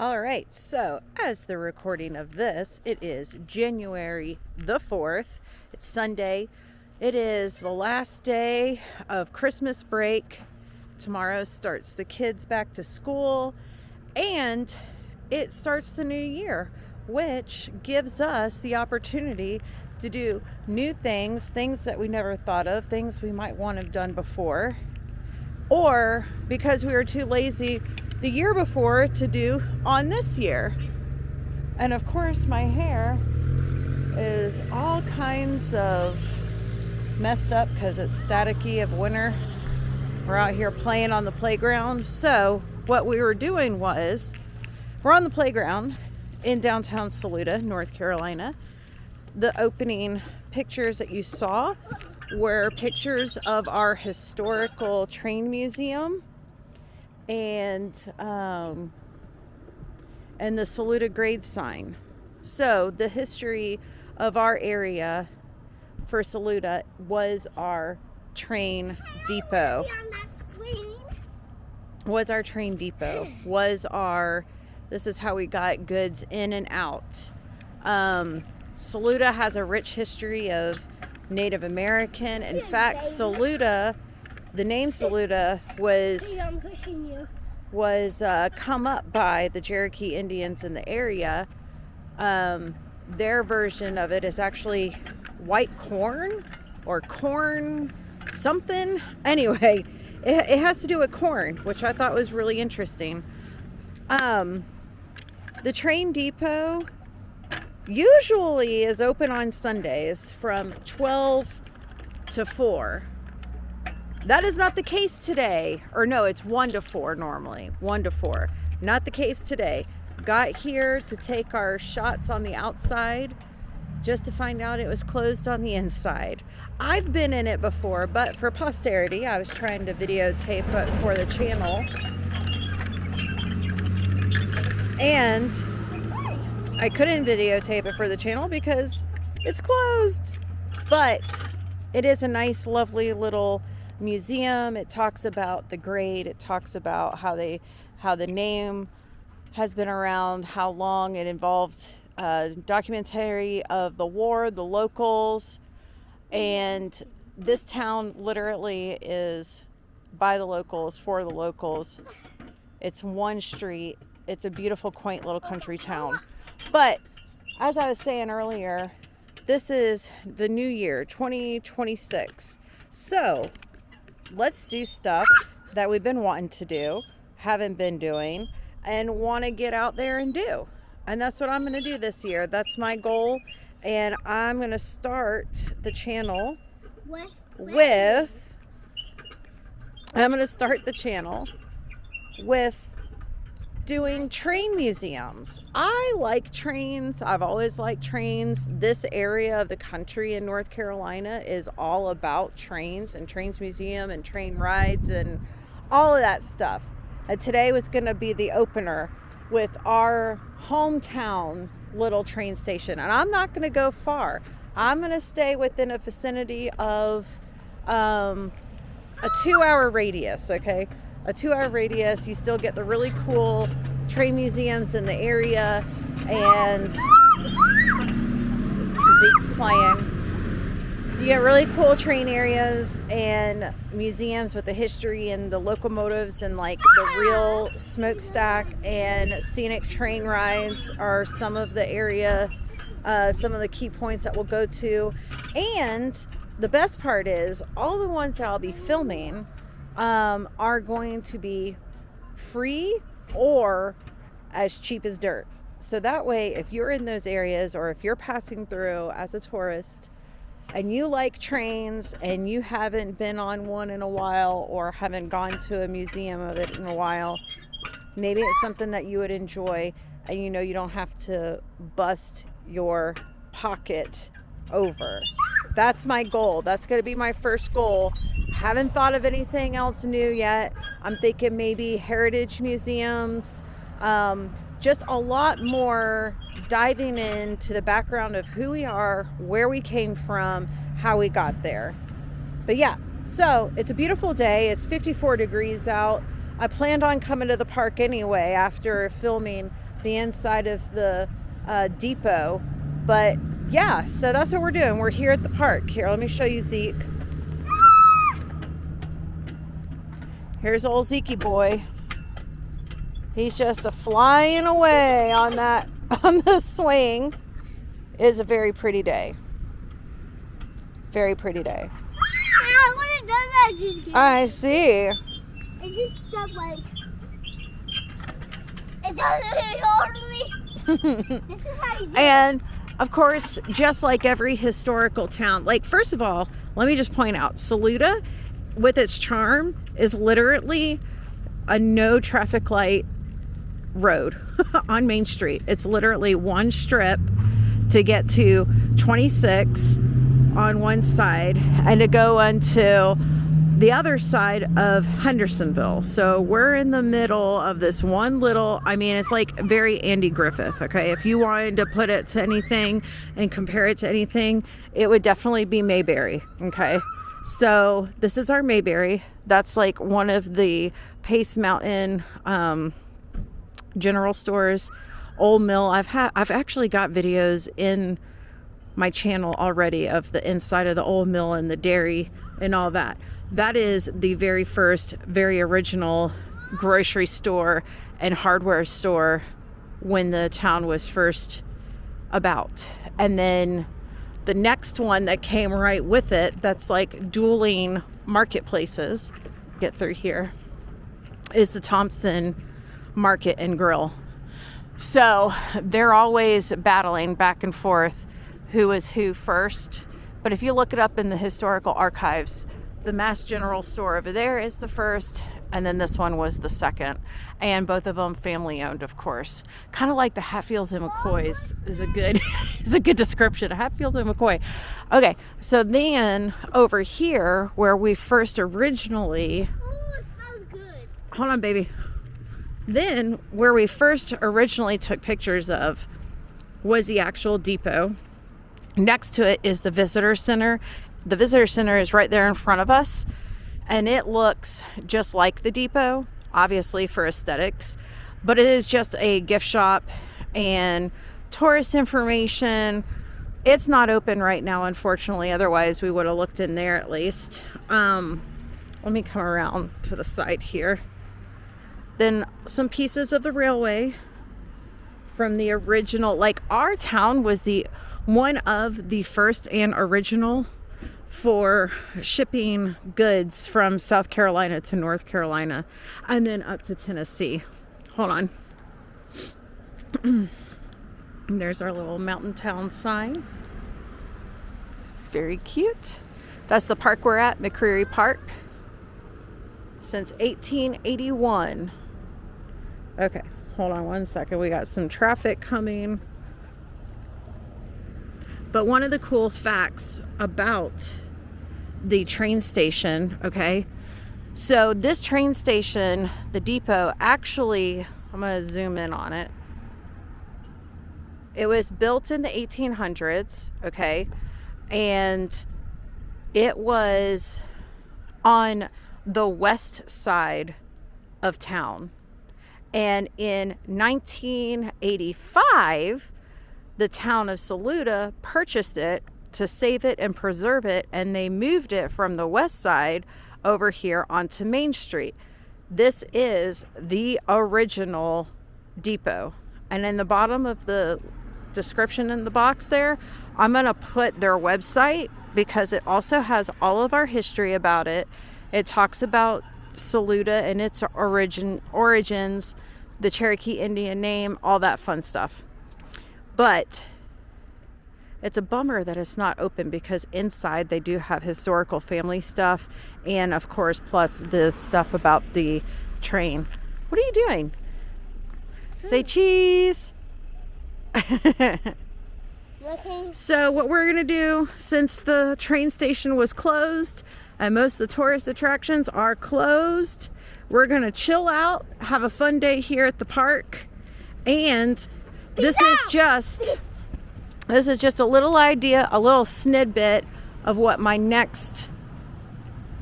All right, so as the recording of this, it is January the 4th. It's Sunday. It is the last day of Christmas break. Tomorrow starts the kids back to school, and it starts the new year, which gives us the opportunity to do new things, things that we never thought of, things we might want to have done before, or because we were too lazy the year before to do on this year. And of course, my hair is all kinds of messed up because it's staticky of winter. We're out here playing on the playground. So what we were doing was, we're on the playground in downtown Saluda, North Carolina. The opening pictures that you saw were pictures of our historical train museum and the Saluda grade sign. So the history of our area for Saluda was our train depot. This is how we got goods in and out. Saluda has a rich history of Native American. In fact, Saluda, the name Saluda was come up by the Cherokee Indians in the area. Their version of it is actually white corn or corn something. Anyway, it has to do with corn, which I thought was really interesting. The train depot usually is open on Sundays from 12 to 4. That is not the case today. Or no, it's 1 to 4 normally. 1 to 4. Not the case today. Got here to take our shots on the outside just to find out it was closed on the inside. I've been in it before, but for posterity, I was trying to videotape it for the channel. And I couldn't videotape it for the channel because it's closed. But it is a nice, lovely little museum. It talks about the grade. It talks about how the name has been around, how long it involved documentary of the war, the locals, and this town literally is by the locals, for the locals. It's one street. It's a beautiful, quaint little country town. But as I was saying earlier, this is the new year, 2026. So let's do stuff that we've been wanting to do, haven't been doing, and want to get out there and do. And that's what I'm going to do this year. That's my goal. And I'm going to start the channel with doing train museums. I like trains. I've always liked trains. This area of the country in North Carolina is all about trains and trains museum and train rides and all of that stuff. And today was going to be the opener with our hometown little train station. And I'm not going to go far. I'm going to stay within a vicinity of a 2-hour radius, okay? A 2-hour radius. You still get the really cool train museums in the area, and Zeke's playing. You get really cool train areas and museums with the history and the locomotives and like the real smokestack and scenic train rides are some of the area, some of the key points that we'll go to. And the best part is all the ones that I'll be filming are going to be free or as cheap as dirt. So that way, if you're in those areas or if you're passing through as a tourist and you like trains and you haven't been on one in a while or haven't gone to a museum of it in a while, maybe it's something that you would enjoy, and you know you don't have to bust your pocket over. That's my goal. That's going to be my first goal. Haven't thought of anything else new yet. I'm thinking maybe heritage museums, just a lot more diving into the background of who we are, where we came from, how we got there. But yeah, so it's a beautiful day. It's 54 degrees out. I planned on coming to the park anyway after filming the inside of the depot. But yeah, so that's what we're doing. We're here at the park. Here, let me show you Zeke. Here's old Zeke boy. He's just flying away on the swing. It is a very pretty day. Very pretty day. When it does that, just I see. It just stuff like it doesn't hold me. This is how you do And of course, just like every historical town, like first of all, let me just point out, Saluda, with its charm, is literally a no traffic light road on Main Street. It's literally one strip to get to 26 on one side and to go onto the other side of Hendersonville. So we're in the middle of this one little, I mean, it's like very Andy Griffith, okay? If you wanted to put it to anything and compare it to anything, it would definitely be Mayberry, okay? So this is our Mayberry. That's like one of the Pace Mountain general stores. Old Mill. I've actually got videos in my channel already of the inside of the old mill and the dairy and all that. That is the very first, very original grocery store and hardware store when the town was first about. And then the next one that came right with it, that's like dueling marketplaces, get through here, is the Thompson Market and Grill. So they're always battling back and forth who is who first. But if you look it up in the historical archives, the Mass General Store over there is the first, and then this one was the second. And both of them family owned, of course. Kind of like the Hatfields and McCoys is a good is a good description. Hatfield and McCoy. Okay, so then over here where we first originally, Oh, it smells good. hold on baby. Then where we first originally took pictures of was the actual depot. Next to it is the visitor center. The visitor center is right there in front of us, and it looks just like the depot, obviously for aesthetics, but it is just a gift shop and tourist information. It's not open right now, unfortunately, otherwise we would have looked in there at least. Let me come around to the side here. Then some pieces of the railway from the original, like our town was the one of the first and original for shipping goods from South Carolina to North Carolina and then up to Tennessee. Hold on. There's our little mountain town sign. Very cute. That's the park we're at, McCreary Park, since 1881. Okay, hold on one second. We got some traffic coming. But one of the cool facts about the train station, okay, so this train station, the depot, actually, I'm going to zoom in on it. It was built in the 1800s, okay, and it was on the west side of town. And in 1985, the town of Saluda purchased it to save it and preserve it, and they moved it from the west side over here onto Main Street. This is the original depot. And in the bottom of the description in the box there, I'm going to put their website because it also has all of our history about it. It talks about Saluda and its origins, the Cherokee Indian name, all that fun stuff. But it's a bummer that it's not open because inside they do have historical family stuff and of course plus the stuff about the train. What are you doing? Say cheese. Looking. So what we're gonna do, since the train station was closed and most of the tourist attractions are closed, we're gonna chill out, have a fun day here at the park, and this is just a little idea, a little snippet of what my next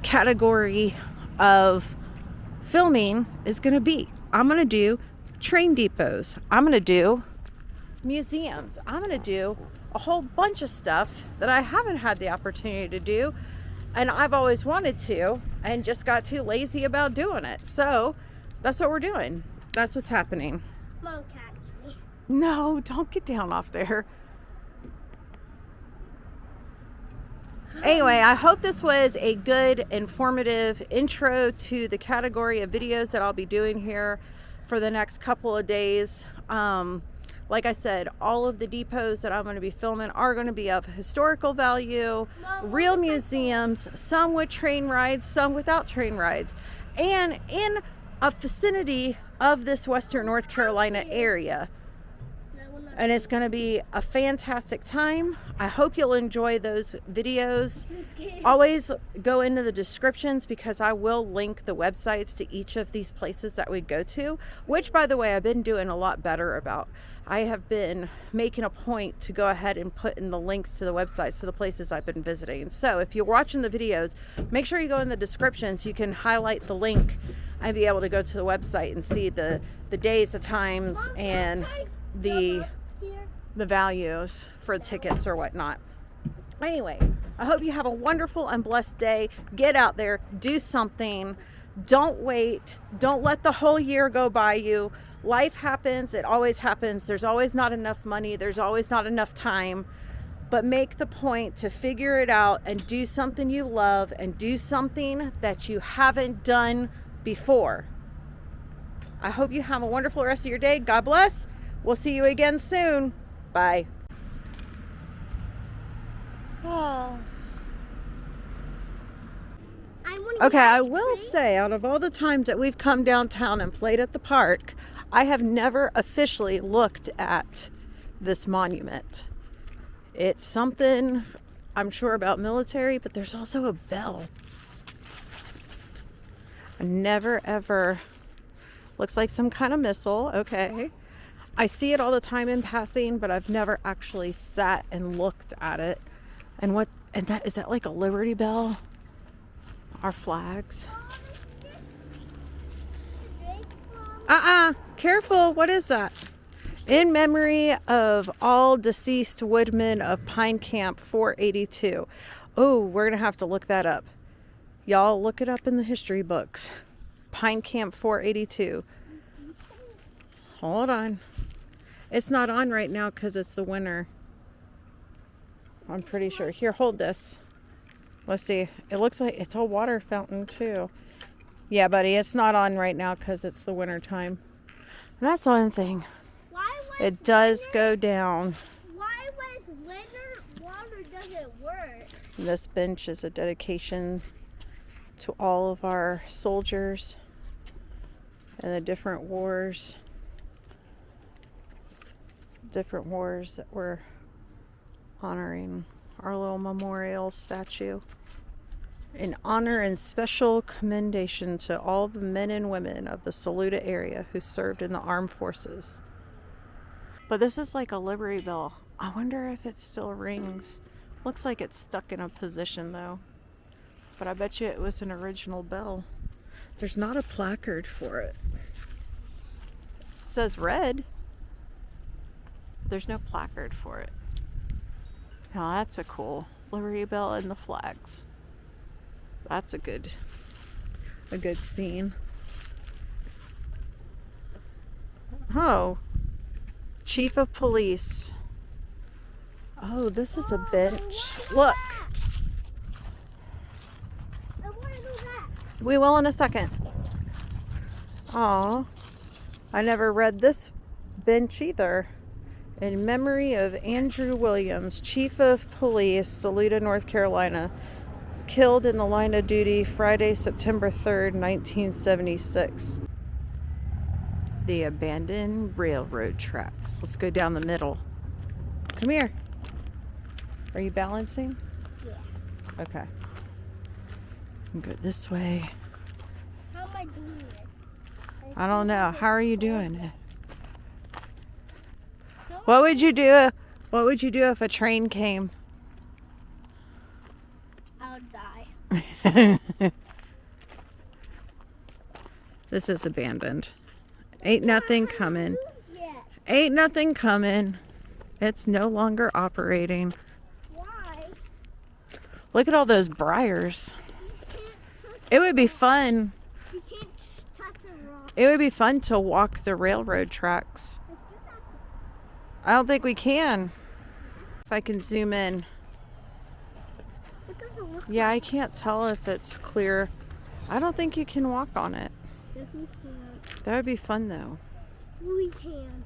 category of filming is gonna be. I'm gonna do train depots. I'm going to do museums. I'm going to do a whole bunch of stuff that I haven't had the opportunity to do, and I've always wanted to and just got too lazy about doing it. So that's what we're doing. That's what's happening. Mom, catch me. No, don't get down off there. Anyway, I hope this was a good, informative intro to the category of videos that I'll be doing here for the next couple of days. Like I said, all of the depots that I'm going to be filming are going to be of historical value, real museums, some with train rides, some without train rides, and in a vicinity of this Western North Carolina area. And it's going to be a fantastic time. I hope you'll enjoy those videos. Always go into the descriptions because I will link the websites to each of these places that we go to, which, by the way, I've been doing a lot better about. I have been making a point to go ahead and put in the links to the websites to the places I've been visiting. So if you're watching the videos, make sure you go in the descriptions. You can highlight the link and be able to go to the website and see the days, the times, and the values for tickets or whatnot. Anyway, I hope you have a wonderful and blessed day. Get out there, do something. Don't wait. Don't let the whole year go by you. Life happens. It always happens. There's always not enough money. There's always not enough time. But make the point to figure it out and do something you love and do something that you haven't done before. I hope you have a wonderful rest of your day. God bless. We'll see you again soon. Bye. Oh. Okay, I will say, out of all the times that we've come downtown and played at the park, I have never officially looked at this monument. It's something, I'm sure, about military, but there's also a bell. I never ever, looks like some kind of missile. Okay. I see it all the time in passing, but I've never actually sat and looked at it. And that is that like a Liberty Bell? Our flags. Careful. What is that? In memory of all deceased woodmen of Pine Camp 482. Oh, we're going to have to look that up. Y'all look it up in the history books. Pine Camp 482. Hold on. It's not on right now because it's the winter. I'm pretty sure. Here, hold this. Let's see. It looks like it's a water fountain too. Yeah, buddy, it's not on right now because it's the winter time. And that's one thing. It does go down. Why with winter water doesn't work? This bench is a dedication to all of our soldiers and the different wars that we're honoring. Our little memorial statue in honor and special commendation to all the men and women of the Saluda area who served in the armed forces. But this is like a Liberty Bell. I wonder if it still rings. Looks like it's stuck in a position though. But I bet you it was an original bell. There's not a placard for it. It says red. There's no placard for it. Now that's a cool Liberty Bell and the flags. That's a good scene. Oh, Chief of Police. Oh, this is a bench. Look. I want to do that. We will in a second. Aw, I never read this bench either. In memory of Andrew Williams, Chief of Police, Saluda, North Carolina, killed in the line of duty Friday, September 3rd, 1976. The abandoned railroad tracks. Let's go down the middle. Come here. Are you balancing? Yeah. Okay. Go this way. How am I doing this? I don't know. How are you doing it? What would you do? What would you do if a train came? I'll die. This is abandoned. Ain't nothing coming. Yeah. Ain't nothing coming. It's no longer operating. Why? Look at all those briars. You just can't touch It would be fun. You can't touch a rock. It would be fun to walk the railroad tracks. Let's do that. I don't think we can. If I can zoom in. What does it look Yeah, I can't tell if it's clear. I don't think you can walk on it. like? Yes, we can. That would be fun though. We can.